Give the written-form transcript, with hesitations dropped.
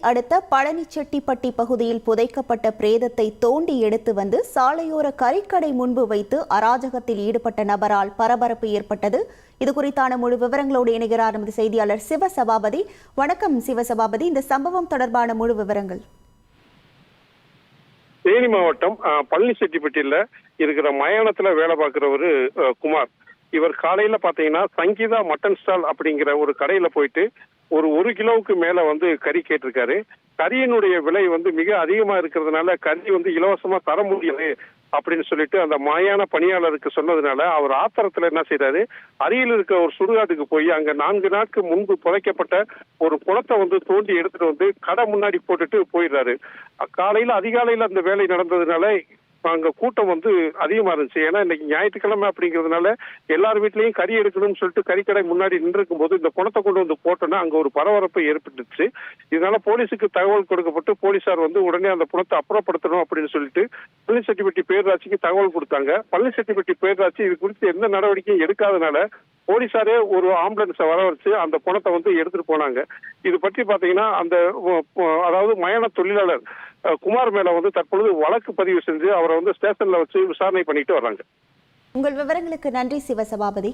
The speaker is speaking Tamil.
அடுத்த பழனிச்செட்டிப்பட்டி பகுதியில் புதைக்கப்பட்ட பிரேதத்தை தோண்டி எடுத்து வந்து சாலையோர கறிக்கடை முன்பு வைத்து அராஜகத்தில் ஈடுபட்ட நபரால் பரபரப்பு ஏற்பட்டது. இது குறித்தான முழு விவரங்களோடு இணைகிறார் நமது செய்தியாளர் சிவசபாபதி. வணக்கம் சிவசபாபதி, இந்த சம்பவம் தொடர்பான முழு விவரங்கள். தேனி மாவட்டம் பழனிச்செட்டிப்பட்டியில இருக்கிற மயானத்துல வேலை பார்க்கிறவரு குமார். இவர் காலையில பாத்தீங்கன்னா சங்கீதா மட்டன் ஸ்டால் அப்படிங்கிற ஒரு கடையில போயிட்டு ஒரு கிலோவுக்கு மேல கறி கேட்டிருக்காரு. கறியினுடைய விலை மிக அதிகமா இருக்கிறதுனால கறி இலவசமா தர முடியாது அப்படின்னு சொல்லிட்டு அந்த மாயான பணியாளருக்கு சொன்னதுனால அவர் ஆத்திரத்துல என்ன செய்யறாரு, அருகில் இருக்க ஒரு சுடுகாட்டுக்கு போய் அங்க 4 நாட்கள் முன்பு புதைக்கப்பட்ட ஒரு குளத்தை தோண்டி எடுத்துட்டு கடை முன்னாடி போட்டுட்டு போயிடுறாரு. காலையில அதிகாலையில அந்த வேலை நடந்ததுனால அங்க கூட்டம் அதிகமா இருந்துச்சு. ஏன்னா இன்னைக்கு ஞாயிற்றுக்கிழமை அப்படிங்கிறதுனால எல்லார் வீட்லயும் கறி எடுக்கணும்னு சொல்லிட்டு கறிக்கடை முன்னாடி நின்று இருக்கும் போது இந்த குணத்தை கொண்டு போட்டோன்னா அங்க ஒரு பரபரப்பு ஏற்பட்டுச்சு. இதனால போலீஸுக்கு தகவல் கொடுக்கப்பட்டு போலீசார் உடனே அந்த குணத்தை அப்புறப்படுத்தணும் அப்படின்னு சொல்லிட்டு பழனிச்செட்டிப்பட்டி பேரூராட்சிக்கு தகவல் கொடுத்தாங்க. பழனிச்செட்டிப்பட்டி பேரூராட்சி இது குறித்து எந்த நடவடிக்கையும் எடுக்காதனால போலீசாரே ஒரு ஆம்புலன்ஸை வரவழைச்சு அந்த குணத்தை எடுத்துட்டு போனாங்க. இது பற்றி பாத்தீங்கன்னா அந்த அதாவது மயான தொழிலாளர் குமார் மேல தற்பொழுது வழக்கு பதிவு செஞ்சு அவரை ஸ்டேஷன்ல வச்சு விசாரணை பண்ணிட்டு வர்றாங்க. உங்கள் விவரங்களுக்கு நன்றி சிவசபாபதி.